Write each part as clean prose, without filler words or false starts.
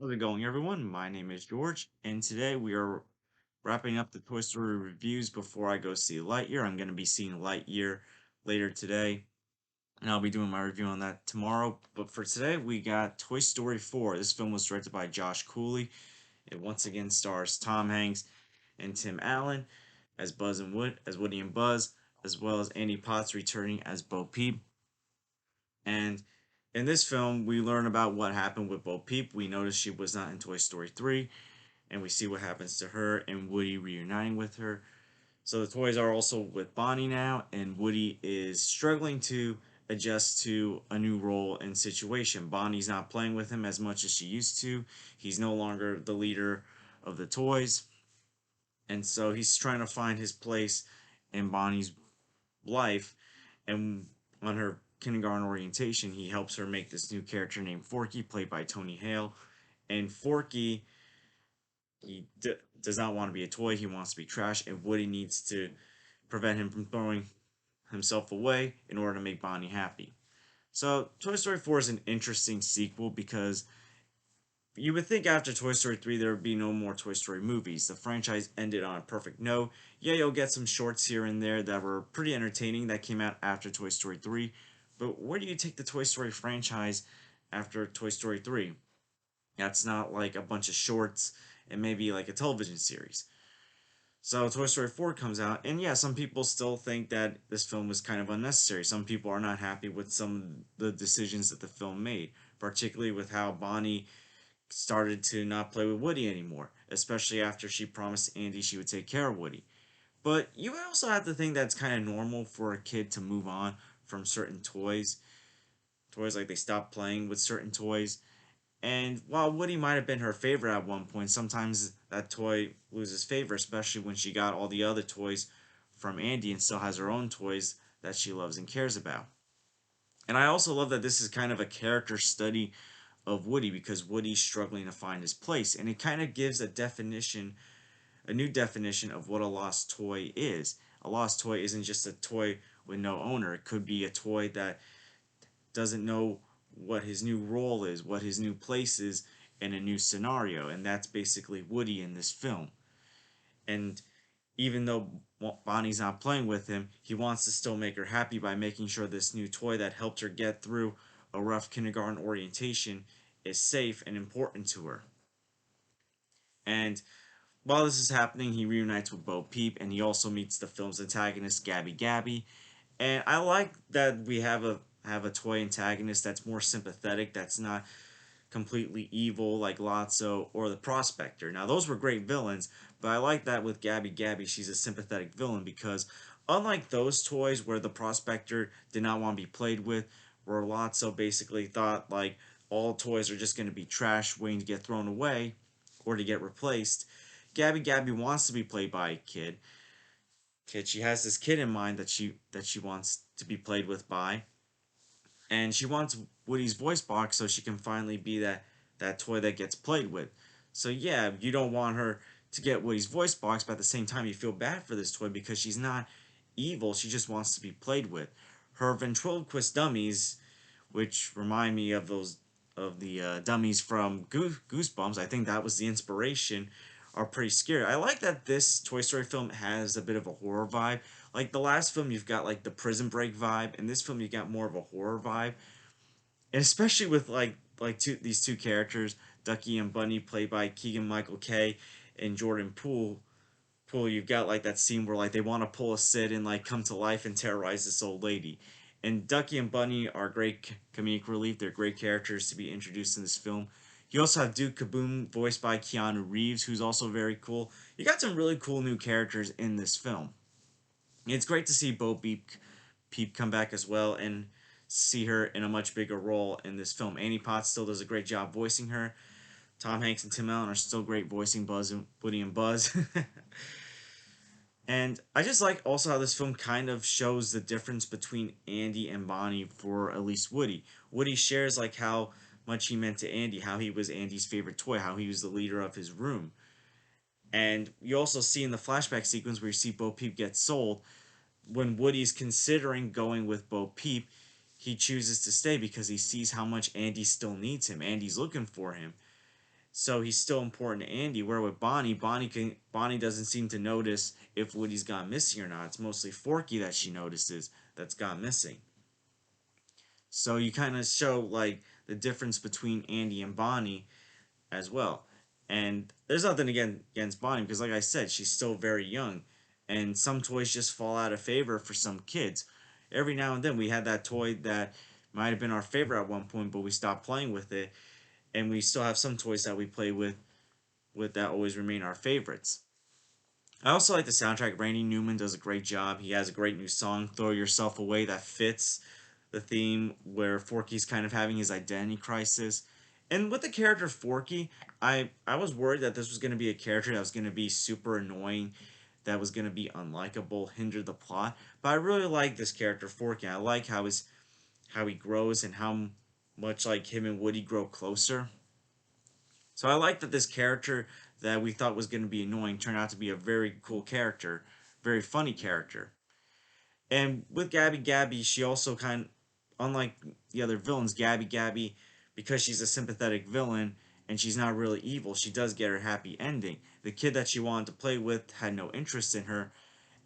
How's it going, everyone? My name is George, and today we are wrapping up the Toy Story reviews before I go see Lightyear. I'm going to be seeing Lightyear later today, and I'll be doing my review on that tomorrow. But for today, we got Toy Story 4. This film was directed by Josh Cooley. It once again stars Tom Hanks and Tim Allen as Woody and Buzz, as well as Andy Potts returning as Bo Peep. And in this film, we learn about what happened with Bo Peep. We notice she was not in Toy Story 3, and we see what happens to her and Woody reuniting with her. So the toys are also with Bonnie now, and Woody is struggling to adjust to a new role and situation. Bonnie's not playing with him as much as she used to. He's no longer the leader of the toys, and so he's trying to find his place in Bonnie's life. And on her kindergarten orientation, he helps her make this new character named Forky, played by Tony Hale. And Forky, does not want to be a toy. He wants to be trash, and Woody needs to prevent him from throwing himself away in order to make Bonnie happy. So, Toy Story 4 is an interesting sequel because you would think after Toy Story 3 there would be no more Toy Story movies. The franchise ended on a perfect note. Yeah, you'll get some shorts here and there that were pretty entertaining that came out after Toy Story 3. But where do you take the Toy Story franchise after Toy Story 3? That's not like a bunch of shorts and maybe like a television series. So Toy Story 4 comes out, and yeah, some people still think that this film was kind of unnecessary. Some people are not happy with some of the decisions that the film made, particularly with how Bonnie started to not play with Woody anymore, especially after she promised Andy she would take care of Woody. But you also have to think that's kind of normal for a kid to move on from certain toys. Toys like they stop playing with certain toys. And while Woody might have been her favorite at one point, sometimes that toy loses favor, especially when she got all the other toys from Andy and still has her own toys that she loves and cares about. And I also love that this is kind of a character study of Woody because Woody's struggling to find his place. And it kind of gives a new definition of what a lost toy is. A lost toy isn't just a toy with no owner, it could be a toy that doesn't know what his new role is, what his new place is in a new scenario, and that's basically Woody in this film. And even though Bonnie's not playing with him, he wants to still make her happy by making sure this new toy that helped her get through a rough kindergarten orientation is safe and important to her. And while this is happening, he reunites with Bo Peep, and he also meets the film's antagonist, Gabby Gabby. And I like that we have a toy antagonist that's more sympathetic, that's not completely evil like Lotso or the Prospector. Now those were great villains, but I like that with Gabby Gabby, she's a sympathetic villain because unlike those toys where the Prospector did not want to be played with, where Lotso basically thought like all toys are just going to be trash waiting to get thrown away or to get replaced, Gabby Gabby wants to be played by a kid. She has this kid in mind that she wants to be played with by, and she wants Woody's voice box so she can finally be that toy that gets played with. So yeah, you don't want her to get Woody's voice box, but at the same time you feel bad for this toy because she's not evil. She just wants to be played with. Her ventriloquist dummies, which remind me of the dummies from Goosebumps. I think that was the inspiration. Are pretty scary. I like that this Toy Story film has a bit of a horror vibe. Like the last film, you've got like the Prison Break vibe. In this film, you got more of a horror vibe, and especially with these two characters, Ducky and Bunny, played by Keegan Michael Kay and Jordan Poole. You've got like that scene where like they want to pull a Sid and like come to life and terrorize this old lady. And Ducky and Bunny are great comedic relief. They're great characters to be introduced in this film. You also have Duke Kaboom, voiced by Keanu Reeves, who's also very cool. You got some really cool new characters in this film. It's great to see Peep come back as well and see her in a much bigger role in this film. Annie Potts still does a great job voicing her. Tom Hanks and Tim Allen are still great voicing Buzz and Woody and Buzz. And I just like also how this film kind of shows the difference between Andy and Bonnie for at least Woody. Woody shares like how much he meant to Andy, how he was Andy's favorite toy, how he was the leader of his room. And you also see in the flashback sequence where you see Bo Peep get sold, when Woody's considering going with Bo Peep, he chooses to stay because he sees how much Andy still needs him. Andy's looking for him. So he's still important to Andy. Where with Bonnie, Bonnie doesn't seem to notice if Woody's gone missing or not. It's mostly Forky that she notices that's gone missing. So you kind of show like the difference between Andy and Bonnie as well. And there's nothing against Bonnie because, like I said, she's still very young, and some toys just fall out of favor for some kids. Every now and then, we had that toy that might have been our favorite at one point, but we stopped playing with it, and we still have some toys that we play with that always remain our favorites. I also like the soundtrack. Randy Newman does a great job. He has a great new song, "Throw Yourself Away," that fits the theme where Forky's kind of having his identity crisis. And with the character Forky, I was worried that this was going to be a character that was going to be super annoying, that was going to be unlikable, hinder the plot. But I really like this character Forky. I like how he grows and how much like him and Woody grow closer. So I like that this character that we thought was going to be annoying turned out to be a very cool character, very funny character. And with Gabby, she also unlike the other villains, Gabby, because she's a sympathetic villain and she's not really evil, she does get her happy ending. The kid that she wanted to play with had no interest in her,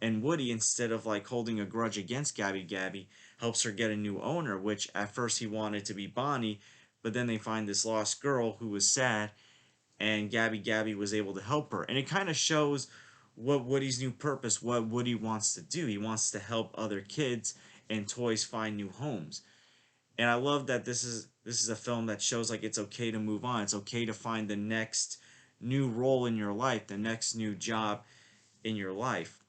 and Woody, instead of like holding a grudge against Gabby, helps her get a new owner, which at first he wanted to be Bonnie, but then they find this lost girl who was sad, and Gabby was able to help her. And it kind of shows what Woody's new purpose, what Woody wants to do. He wants to help other kids and toys find new homes. And I love that this is a film that shows like it's okay to move on. It's okay to find the next new role in your life, the next new job in your life.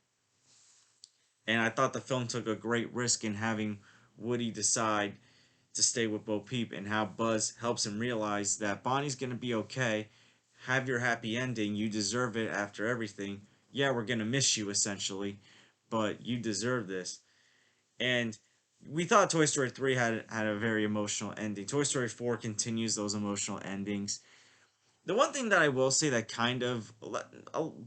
And I thought the film took a great risk in having Woody decide to stay with Bo Peep, and how Buzz helps him realize that Bonnie's gonna be okay. Have your happy ending. You deserve it after everything. Yeah, we're gonna miss you essentially, but you deserve this. And we thought Toy Story 3 had a very emotional ending. Toy Story 4 continues those emotional endings. The one thing that I will say that kind of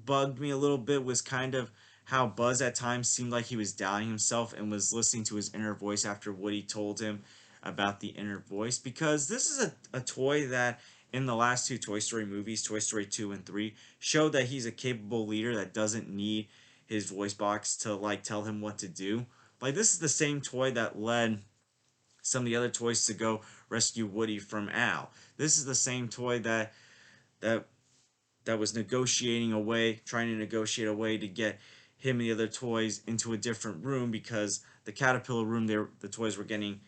bugged me a little bit was kind of how Buzz at times seemed like he was doubting himself and was listening to his inner voice after Woody told him about the inner voice. Because this is a toy that in the last two Toy Story movies, Toy Story 2 and 3, showed that he's a capable leader that doesn't need his voice box to like tell him what to do. Like this is the same toy that led some of the other toys to go rescue Woody from Al. This is the same toy that that was negotiating a way, trying to negotiate a way to get him and the other toys into a different room because the caterpillar room, the toys were getting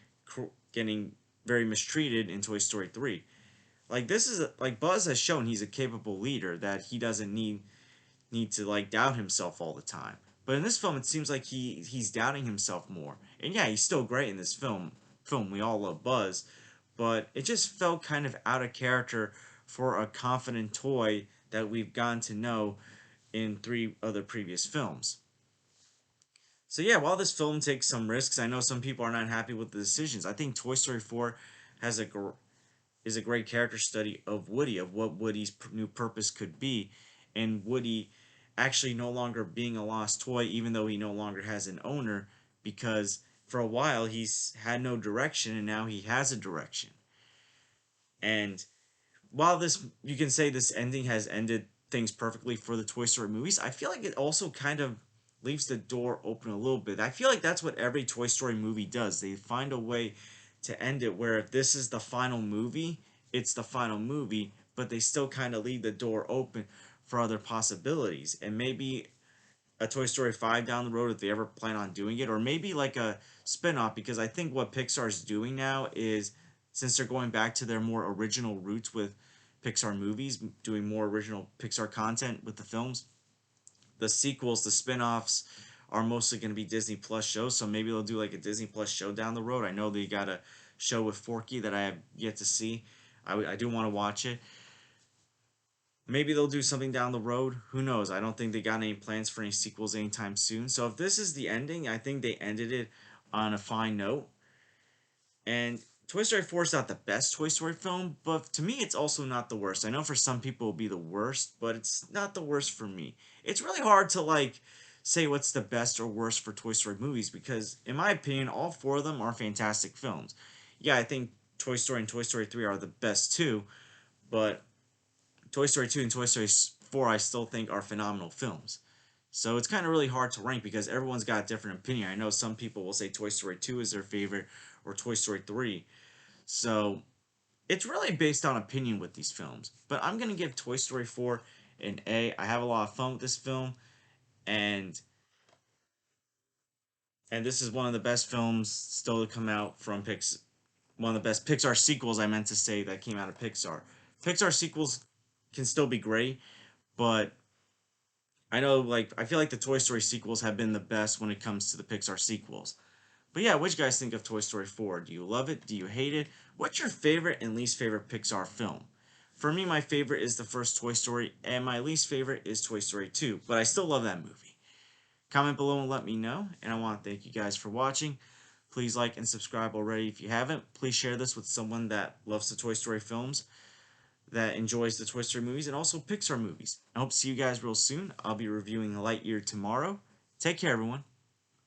very mistreated in Toy Story 3. Like this is like Buzz has shown he's a capable leader, that he doesn't need to like doubt himself all the time. But in this film, it seems like he's doubting himself more. And yeah, he's still great in this film. We all love Buzz, but it just felt kind of out of character for a confident toy that we've gotten to know in three other previous films. So yeah, while this film takes some risks, I know some people are not happy with the decisions. I think Toy Story 4 has is a great character study of Woody, of what Woody's new purpose could be, and Woody actually no longer being a lost toy, even though he no longer has an owner, because for a while he's had no direction and now he has a direction. And while this, you can say this ending has ended things perfectly for the Toy Story movies, I feel like it also kind of leaves the door open a little bit. I feel like that's what every Toy Story movie does. They find a way to end it where if this is the final movie, it's the final movie, but they still kind of leave the door open for other possibilities. And maybe a Toy Story 5 down the road if they ever plan on doing it, or maybe like a spin-off, because I think what Pixar's doing now is, since they're going back to their more original roots with Pixar movies, doing more original Pixar content with the films, the sequels, the spin-offs are mostly going to be Disney Plus shows, so maybe they'll do like a Disney Plus show down the road. I know they got a show with Forky that I have yet to see. I do want to watch it. Maybe they'll do something down the road. Who knows? I don't think they got any plans for any sequels anytime soon. So if this is the ending, I think they ended it on a fine note. And Toy Story 4 is not the best Toy Story film, but to me, it's also not the worst. I know for some people it'll be the worst, but it's not the worst for me. It's really hard to like say what's the best or worst for Toy Story movies because, in my opinion, all four of them are fantastic films. Yeah, I think Toy Story and Toy Story 3 are the best too, but Toy Story 2 and Toy Story 4 I still think are phenomenal films. So it's kind of really hard to rank because everyone's got a different opinion. I know some people will say Toy Story 2 is their favorite or Toy Story 3. So it's really based on opinion with these films. But I'm going to give Toy Story 4 an A. I have a lot of fun with this film, and this is one of the best films still to come out from Pixar. One of the best Pixar sequels, I meant to say, that came out of Pixar. Pixar sequels can still be great, but I know, like, I feel like the Toy Story sequels have been the best when it comes to the Pixar sequels. But yeah, what do you guys think of Toy Story 4? Do you love it? Do you hate it? What's your favorite and least favorite Pixar film? For me, my favorite is the first Toy Story, and my least favorite is Toy Story 2, but I still love that movie. Comment below and let me know, and I want to thank you guys for watching. Please like and subscribe already if you haven't. Please share this with someone that loves the Toy Story films, that enjoys the Toy Story movies, and also Pixar movies. I hope to see you guys real soon. I'll be reviewing Lightyear tomorrow. Take care, everyone.